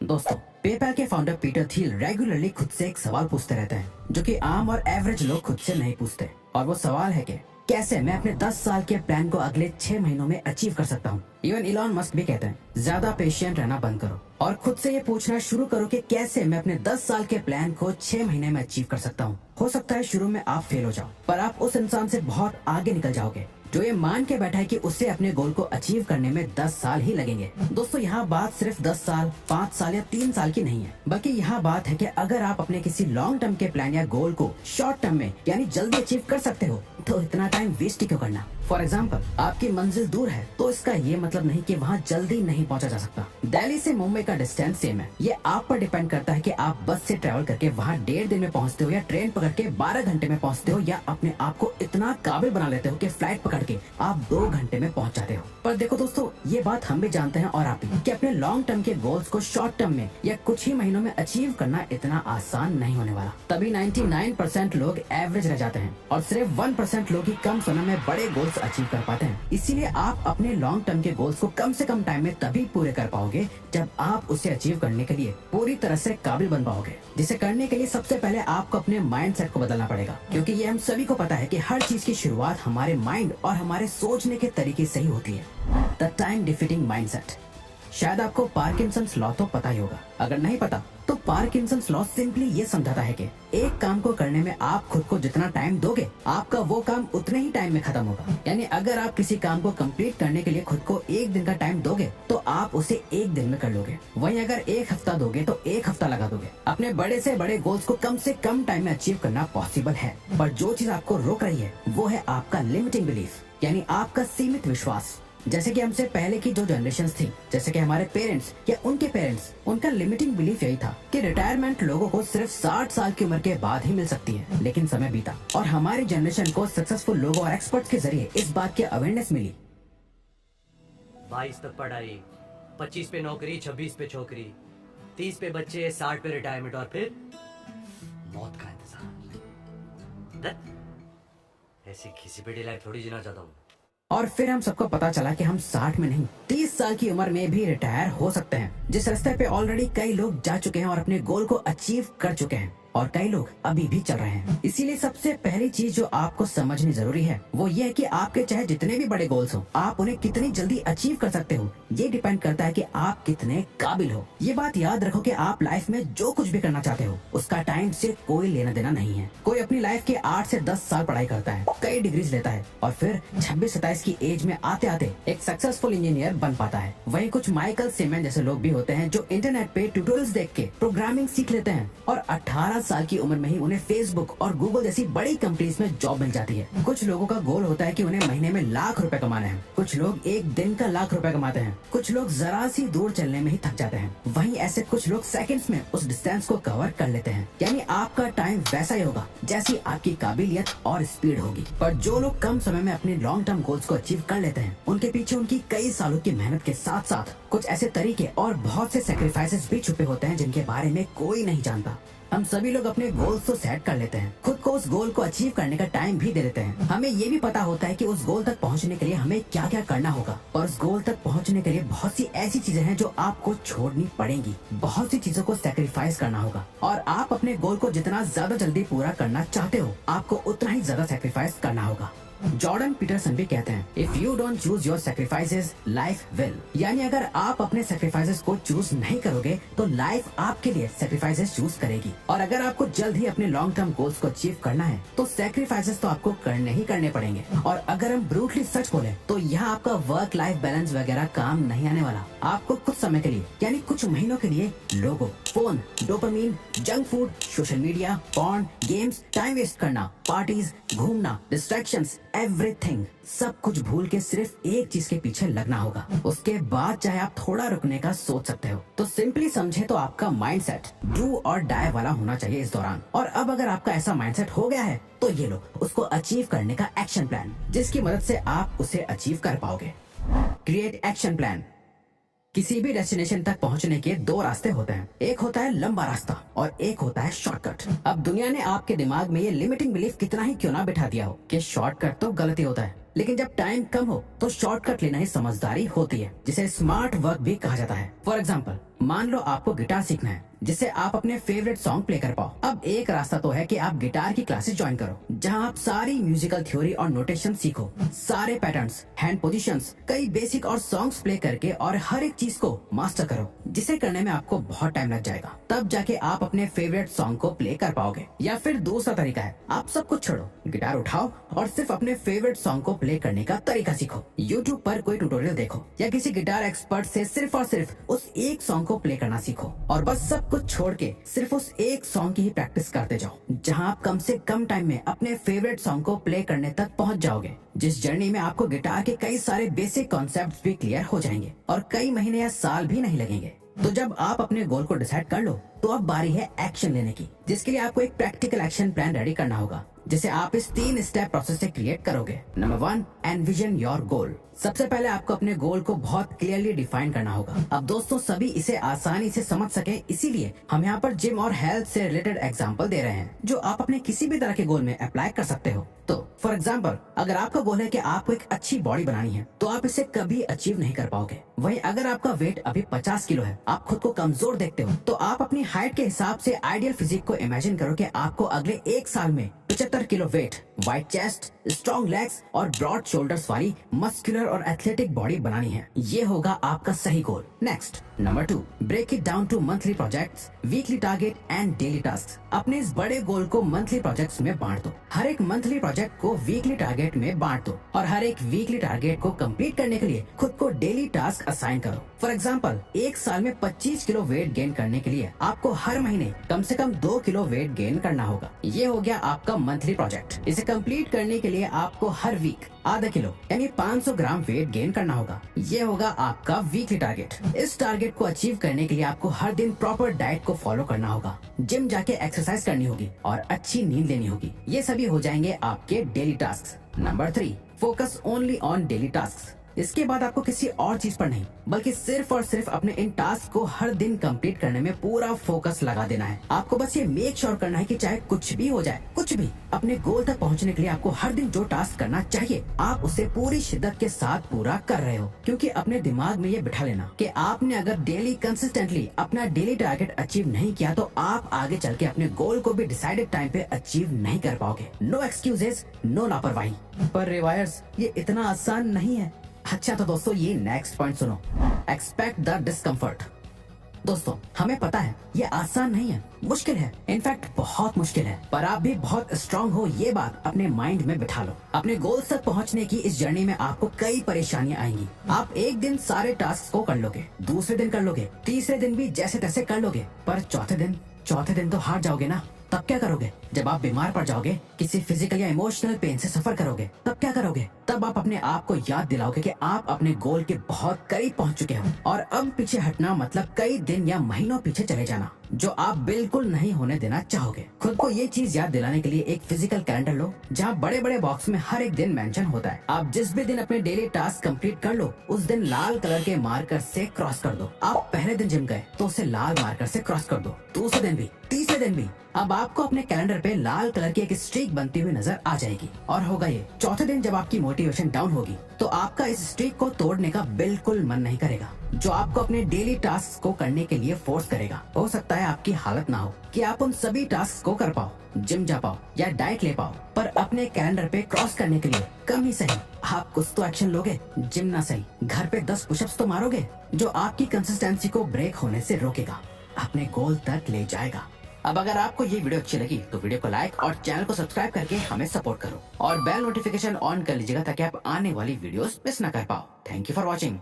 दोस्तों, पेपैल के founder Peter Thiel regularly खुद से एक सवाल पूछते रहते हैं जो कि आम और एवरेज लोग खुद से नहीं पूछते। और वो सवाल है कि कैसे मैं अपने 10 साल के प्लान को अगले 6 महीनों में अचीव कर सकता हूँ। इवन इलॉन मस्क भी कहते हैं ज्यादा पेशेंट रहना बंद करो और खुद से ये पूछना शुरू करो कि कैसे मैं अपने 10 साल के प्लान को 6 महीने में अचीव कर सकता हूँ। हो सकता है शुरू में आप फेल हो जाओ, पर आप उस इंसान से बहुत आगे निकल जाओगे जो ये मान के बैठा है कि उसे अपने गोल को अचीव करने में 10 साल ही लगेंगे। दोस्तों, यहाँ बात सिर्फ 10 साल, 5 साल या 3 साल की नहीं है, बल्कि यहाँ बात है कि अगर आप अपने किसी लॉन्ग टर्म के प्लान या गोल को शॉर्ट टर्म में यानी जल्दी अचीव कर सकते हो तो इतना टाइम वेस्ट क्यों करना। फॉर एग्जाम्पल, आपकी मंजिल दूर है तो इसका ये मतलब नहीं कि वहाँ जल्दी नहीं पहुँचा जा सकता। दिल्ली से मुंबई का डिस्टेंस सेम है, ये आप पर डिपेंड करता है कि आप बस से ट्रेवल करके वहाँ 1.5 दिन में पहुँचते हो या ट्रेन पकड़ के 12 घंटे में पहुँचते हो या अपने आप को इतना काबिल बना लेते हो कि फ्लाइट पकड़ के आप 2 घंटे में पहुँच जाते हो। पर देखो दोस्तों, ये बात हम भी जानते हैं और आप भी कि अपने लॉन्ग टर्म के गोल्स को शॉर्ट टर्म में या कुछ ही महीनों में अचीव करना इतना आसान नहीं होने वाला। तभी 99% लोग एवरेज रह जाते हैं और सिर्फ 1% लोग ही कम समय में बड़े गोल्स अचीव कर पाते हैं। इसीलिए आप अपने लॉन्ग टर्म के गोल्स को कम से कम टाइम में तभी पूरे कर पाओगे जब आप उसे अचीव करने के लिए पूरी तरह से काबिल बन पाओगे। जिसे करने के लिए सबसे पहले आपको अपने माइंड सेट को बदलना पड़ेगा, क्योंकि ये हम सभी को पता है कि हर चीज की शुरुआत हमारे माइंड और हमारे सोचने के तरीके से ही होती है। The time defeating mindset. शायद आपको पार्किंसंस लॉ तो पता ही होगा, अगर नहीं पता तो पार्किंसंस लॉ सिंपली ये समझाता है कि एक काम को करने में आप खुद को जितना टाइम दोगे आपका वो काम उतने ही टाइम में खत्म होगा। यानी अगर आप किसी काम को कंप्लीट करने के लिए खुद को 1 दिन का टाइम दोगे तो आप उसे 1 दिन में कर लोगे। वहीं अगर 1 हफ्ता दोगे तो 1 हफ्ता लगा दोगे। अपने बड़े से बड़े गोल्स को कम से कम टाइम में अचीव करना पॉसिबल है, पर जो चीज आपको रोक रही है वो है आपका लिमिटिंग बिलीफ, यानी आपका सीमित विश्वास। जैसे कि हमसे पहले की जो जनरेशंस थी, जैसे कि हमारे पेरेंट्स या उनके पेरेंट्स, उनका लिमिटिंग बिलीफ यही था कि रिटायरमेंट लोगों को सिर्फ 60 साल की उम्र के बाद ही मिल सकती है। लेकिन समय बीता और हमारी जनरेशन को सक्सेसफुल लोगों और एक्सपर्ट्स के जरिए इस बात की अवेयरनेस मिली। 22 तक पढ़ाई, 25 पे नौकरी, 26 पे छोकरी, 30 पे बच्चे, 60 पे रिटायरमेंट और फिर मौत का इंतजार। ऐसी किसी पे लाइफ थोड़ी जीना चाहता हूँ। और फिर हम सबको पता चला कि हम 60 में नहीं 30 साल की उम्र में भी रिटायर हो सकते हैं, जिस रास्ते पे ऑलरेडी कई लोग जा चुके हैं और अपने गोल को अचीव कर चुके हैं और कई लोग अभी भी चल रहे हैं। इसीलिए सबसे पहली चीज जो आपको समझनी जरूरी है वो ये है कि आपके चाहे जितने भी बड़े गोल्स हो, आप उन्हें कितनी जल्दी अचीव कर सकते हो ये डिपेंड करता है कि आप कितने काबिल हो। ये बात याद रखो कि आप लाइफ में जो कुछ भी करना चाहते हो उसका टाइम से कोई लेना देना नहीं है। कोई अपनी लाइफ के 8 से 10 साल पढ़ाई करता है, कई डिग्रीज लेता है और फिर 26-27 की एज में आते आते एक सक्सेसफुल इंजीनियर बन पाता है। वहीं कुछ माइकल सेमन जैसे लोग भी होते हैं जो इंटरनेट पे ट्यूटोरियल्स देख के प्रोग्रामिंग सीख लेते हैं और 18 साल की उम्र में ही उन्हें फेसबुक और गूगल जैसी बड़ी कंपनीज में जॉब मिल जाती है। कुछ लोगों का गोल होता है कि उन्हें महीने में लाख रुपए कमाने हैं, कुछ लोग एक दिन का लाख रुपए कमाते हैं, कुछ लोग जरा सी दूर चलने में ही थक जाते हैं। वहीं ऐसे कुछ लोग सेकंड्स में उस डिस्टेंस को कवर कर लेते हैं। यानी आपका टाइम वैसा ही होगा जैसी आपकी काबिलियत और स्पीड होगी। पर जो लोग कम समय में अपने लॉन्ग टर्म गोल्स को अचीव कर लेते हैं उनके पीछे उनकी कई सालों की मेहनत के साथ साथ कुछ ऐसे तरीके और बहुत से सेक्रीफाइसेस भी छुपे होते हैं जिनके बारे में कोई नहीं जानता। हम सभी लोग अपने गोल्स तो सेट कर लेते हैं, खुद को उस गोल को अचीव करने का टाइम भी दे देते हैं। हमें ये भी पता होता है कि उस गोल तक पहुंचने के लिए हमें क्या क्या करना होगा और उस गोल तक पहुंचने के लिए बहुत सी ऐसी चीजें हैं जो आपको छोड़नी पड़ेंगी, बहुत सी चीजों को सेक्रीफाइस करना होगा। और आप अपने गोल को जितना ज्यादा जल्दी पूरा करना चाहते हो आपको उतना ही ज्यादा सेक्रीफाइस करना होगा। जॉर्डन पीटरसन भी कहते हैं if you don't choose your sacrifices life will, यानी अगर आप अपने सेक्रीफाइसेस को चूज नहीं करोगे तो लाइफ आपके लिए सेक्रीफाइसेस चूज करेगी। और अगर आपको जल्द ही अपने लॉन्ग टर्म गोल्स को अचीव करना है तो सेक्रीफाइसेस तो आपको करने ही करने पड़ेंगे। और अगर हम ब्रूटली सच बोले तो यहाँ आपका वर्क लाइफ बैलेंस वगैरह काम नहीं आने वाला। आपको कुछ समय के लिए यानी कुछ महीनों के लिए लोगो, phone, dopamine, junk food, social media, porn, games, time waste करना, पार्टीज, घूमना, डिस्ट्रैक्शंस, एवरीथिंग, सब कुछ भूल के सिर्फ एक चीज के पीछे लगना होगा। उसके बाद चाहे आप थोड़ा रुकने का सोच सकते हो। तो सिंपली समझे तो आपका माइंडसेट डू और डाई वाला होना चाहिए इस दौरान। और अब अगर आपका ऐसा माइंडसेट हो गया है तो ये लो उसको अचीव करने का एक्शन प्लान, जिसकी मदद से आप उसे अचीव कर पाओगे। Create action plan. किसी भी डेस्टिनेशन तक पहुंचने के 2 रास्ते होते हैं, एक होता है लंबा रास्ता और एक होता है शॉर्टकट। अब दुनिया ने आपके दिमाग में ये लिमिटिंग बिलीफ कितना ही क्यों ना बिठा दिया हो कि शॉर्टकट तो गलती होता है, लेकिन जब टाइम कम हो तो शॉर्टकट लेना ही समझदारी होती है, जिसे स्मार्ट वर्क भी कहा जाता है। फॉर एग्जाम्पल, मान लो आपको गिटार सीखना है जिससे आप अपने फेवरेट सॉन्ग प्ले कर पाओ। अब एक रास्ता तो है कि आप गिटार की क्लासेस ज्वाइन करो, जहां आप सारी म्यूजिकल थ्योरी और नोटेशन सीखो, सारे पैटर्न्स, हैंड पोजीशंस, कई बेसिक और सॉन्ग्स प्ले करके और हर एक चीज को मास्टर करो, जिसे करने में आपको बहुत टाइम लग जाएगा। तब जाके आप अपने फेवरेट सॉन्ग को प्ले कर पाओगे। या फिर दूसरा तरीका है, आप सब कुछ छोड़ो, गिटार उठाओ और सिर्फ अपने फेवरेट सॉन्ग को प्ले करने का तरीका सीखो। यूट्यूब पर कोई ट्यूटोरियल देखो या किसी गिटार एक्सपर्ट से सिर्फ और सिर्फ उस एक सॉन्ग को प्ले करना सीखो, और बस सब कुछ छोड़ के सिर्फ उस एक सॉन्ग की ही प्रैक्टिस करते जाओ, जहां आप कम से कम टाइम में अपने फेवरेट सॉन्ग को प्ले करने तक पहुंच जाओगे। जिस जर्नी में आपको गिटार के कई सारे बेसिक कॉन्सेप्ट्स भी क्लियर हो जाएंगे और कई महीने या साल भी नहीं लगेंगे। तो जब आप अपने गोल को डिसाइड कर लो तो अब बारी है एक्शन लेने की, जिसके लिए आपको एक प्रैक्टिकल एक्शन प्लान रेडी करना होगा, जिसे आप इस 3 स्टेप प्रोसेस से क्रिएट करोगे। Number 1, envision your goal. सबसे पहले आपको अपने गोल को बहुत क्लियरली डिफाइन करना होगा। अब दोस्तों, सभी इसे आसानी से समझ सके, इसीलिए हम यहाँ पर जिम और हेल्थ से रिलेटेड एग्जांपल दे रहे हैं, जो आप अपने किसी भी तरह के गोल में अप्लाई कर सकते हो। तो फॉर एग्जाम्पल, अगर आपका गोल है कि आपको एक अच्छी बॉडी बनानी है, तो आप इसे कभी अचीव नहीं कर पाओगे। वहीं अगर आपका वेट अभी 50 किलो है, आप खुद को कमजोर देखते हो, तो आप अपनी हाइट के हिसाब से आइडियल फिजिक को इमेजिन करो कि आपको अगले 1 साल में 75 kilo weight, wide chest, strong legs और ब्रॉड शोल्डर्स वाली मस्कुलर और एथलेटिक बॉडी बनानी है। ये होगा आपका सही goal. Next, number 2, break it down to monthly projects, weekly target and daily task. अपने इस बड़े गोल को मंथली प्रोजेक्ट्स में बांट दो। हर एक मंथली प्रोजेक्ट को वीकली टारगेट में बांट दो और हर एक वीकली टारगेट को कंप्लीट करने के लिए खुद को डेली टास्क असाइन करो। फॉर एग्जाम्पल, 1 साल में 25 किलो वेट गेन करने के लिए आपको हर महीने कम से कम 2 किलो वेट गेन करना होगा। ये हो गया आपका मंथली प्रोजेक्ट। इसे कंप्लीट करने के लिए आपको हर वीक आधा किलो यानी 500 ग्राम वेट गेन करना होगा। ये होगा आपका वीकली टारगेट। इस टारगेट को अचीव करने के लिए आपको हर दिन प्रॉपर डाइट को फॉलो करना होगा, जिम जाके एक्सरसाइज करनी होगी और अच्छी नींद लेनी होगी। ये सभी हो जाएंगे आपके daily task. Number 3, focus only on daily task. इसके बाद आपको किसी और चीज पर नहीं, बल्कि सिर्फ और सिर्फ अपने इन टास्क को हर दिन कंप्लीट करने में पूरा फोकस लगा देना है। आपको बस ये मेक श्योर करना है कि चाहे कुछ भी हो जाए, कुछ भी, अपने गोल तक पहुंचने के लिए आपको हर दिन जो टास्क करना चाहिए, आप उसे पूरी शिद्दत के साथ पूरा कर रहे हो। क्योंकि अपने दिमाग में ये बिठा लेना कि आपने अगर डेली कंसिस्टेंटली अपना डेली टारगेट अचीव नहीं किया, तो आप आगे चल के अपने गोल को भी डिसाइडेड टाइम पे अचीव नहीं कर पाओगे। नो एक्सक्यूजेस, नो लापरवाही। पर रिवायर्स, ये इतना आसान नहीं है। अच्छा तो दोस्तों, ये नेक्स्ट पॉइंट सुनो, एक्सपेक्ट द डिस्कम्फर्ट। दोस्तों, हमें पता है ये आसान नहीं है, मुश्किल है, इनफैक्ट बहुत मुश्किल है, पर आप भी बहुत स्ट्रांग हो, ये बात अपने माइंड में बिठा लो। अपने गोल तक पहुंचने की इस जर्नी में आपको कई परेशानियां आएंगी। आप एक दिन सारे टास्क को कर लोगे, दूसरे दिन कर लोगे, तीसरे दिन भी जैसे तैसे कर लोगे, पर चौथे दिन तो हार जाओगे ना। तब क्या करोगे? जब आप बीमार पड़ जाओगे, किसी फिजिकल या इमोशनल पेन से सफर करोगे, तब क्या करोगे? तब आप अपने आप को याद दिलाओगे कि आप अपने गोल के बहुत करीब पहुंच चुके हो और अब पीछे हटना मतलब कई दिन या महीनों पीछे चले जाना, जो आप बिल्कुल नहीं होने देना चाहोगे। खुद को ये चीज याद दिलाने के लिए एक फिजिकल कैलेंडर लो, जहाँ बड़े बड़े बॉक्स में हर एक दिन मेंशन होता है। आप जिस भी दिन अपने डेली टास्क कंप्लीट कर लो, उस दिन लाल कलर के मार्कर से क्रॉस कर दो। आप पहले दिन जिम गए तो उसे लाल मार्कर से क्रॉस कर दो, दूसरे दिन भी, तीसरे दिन भी। अब आपको अपने कैलेंडर पे लाल कलर की एक स्ट्रीक बनती हुई नजर आ जाएगी। और होगा ये, चौथे दिन जब आपकी मोटिवेशन डाउन होगी, तो आपका इस स्ट्रीक को तोड़ने का बिल्कुल मन नहीं करेगा, जो आपको अपने डेली टास्क को करने के लिए फोर्स करेगा। हो सकता है आपकी हालत ना हो कि आप उन सभी टास्क को कर पाओ, जिम जा पाओ या डाइट ले पाओ, पर अपने कैलेंडर पे क्रॉस करने के लिए कम ही सही आप कुछ तो एक्शन लोगे। जिम ना सही, घर पे 10 पुशअप्स तो मारोगे, जो आपकी कंसिस्टेंसी को ब्रेक होने से रोकेगा, अपने गोल तक ले जाएगा। अब अगर आपको ये वीडियो अच्छी लगी तो वीडियो को लाइक और चैनल को सब्सक्राइब करके हमें सपोर्ट करो और बेल नोटिफिकेशन ऑन कर लीजिएगा, ताकि आप आने वाली वीडियोस मिस ना कर पाओ। Thank you for watching.